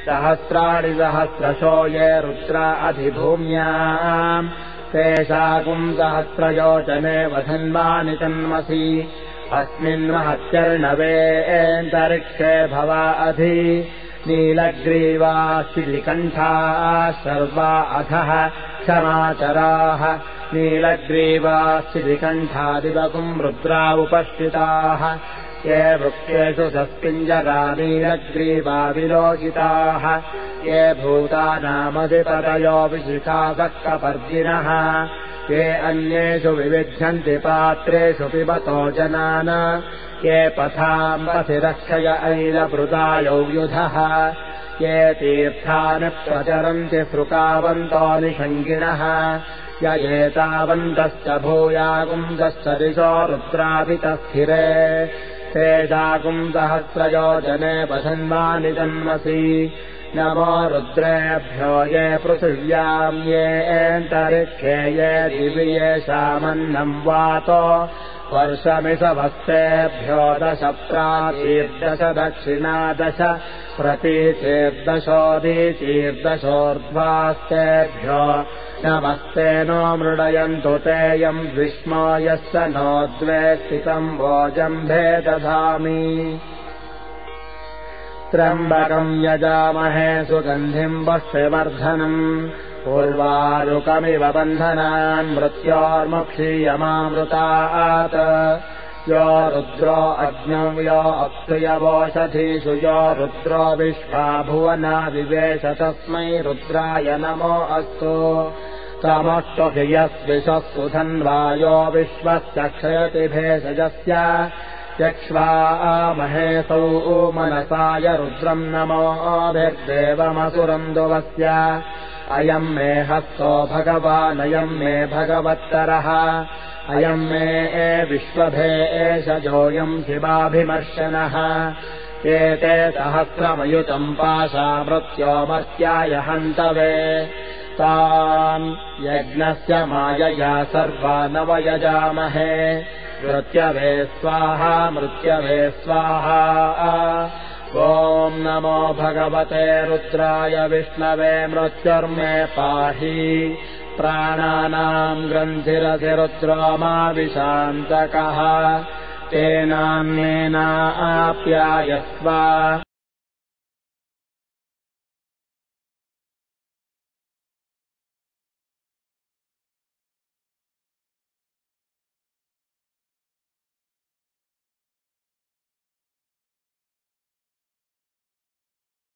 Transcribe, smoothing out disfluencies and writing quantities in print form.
सहस्राणि सहस्रशो ये रुद्रा अधिभूम्याम् तेषाकुम् सहस्रयोजने वधन्वानि तन्मसि अस्मिन्महत्यर्णवेऽन्तरिक्षे भवा अधि नीलग्रीवा शिलिकण्ठाः सर्वा अधः क्षमाचराः नीलग्रीवा शिलिकण्ठादिवकुम् रुद्रा उपस्थिताः ये वृक्षेषु सस्मिञ्जगा नीलग्रीवा विलोकिताः ये भूतानामधिपतयो विशिखासक्कपर्दिनः ये अन्येषु विविध्यन्ति पात्रेषु पिबतो जनान ये पथाम् पथिरक्षय ऐलभृतायौयुधः ये तीर्थानि प्रचरन्ति सृकावन्तो निषङ्गिणः य एतावन्तश्च भूयागुंसश्च दिशो रुद्राभितस्थिरे तेषाकुम् सहस्रयोजने वधन्वानि तन्मसि नमो रुद्रेभ्यो ये पृथिव्याम् ये एन्तरिक्षे ये दिवि येषामन्नम् वातो वर्षमिषभस्तेभ्यो 10 प्राचीर्दश दक्षिणादश प्रतीचीर्दशोदीचीर्दशोर्ध्वास्तेभ्यो नमस्ते नो मृडयन्तु तेयम् विष्मो यस्य नो द्वे स्थितम् भोजम्भे दधामि त्र्यम्बकम् यजामहे सुगन्धिम् पुष्टिवर्धनम् पूर्वारुकमिव बन्धनान् मृत्योर्मुक्षीयमामृतात् यो रुद्रो अग्नौ यो अप्रियवोषधीषु यो रुद्रो विश्वा भुवना विवेश तस्मै रुद्राय नमो अस्तु तमष्टभियस्विषस्तु धन्वायो विश्वस्य क्षयति भेषजस्य यक्ष्वामहेसौ मनसाय रुद्रम् नमोभिर्देवमसुरम् दुवस्य अयम् मे हस्तो भगवानयम् मे भगवत्तरः अयम् मे विश्वभे एषजोऽयम् शिवाभिमर्शनः एते सहस्रमयुतम् पाशा मृत्योमर्त्याय हन्तवे तान् यज्ञस्य मायया सर्वा नवयजामहे मृत्यवे स्वाहा मृत्यवे स्वाहा ॐ नमो भगवते रुद्राय विष्णवे मृत्युर्मे पाहि प्राणानाम् ग्रन्थिरधिरुद्रो मा विशान्तकः तेनान्येनाप्यायस्व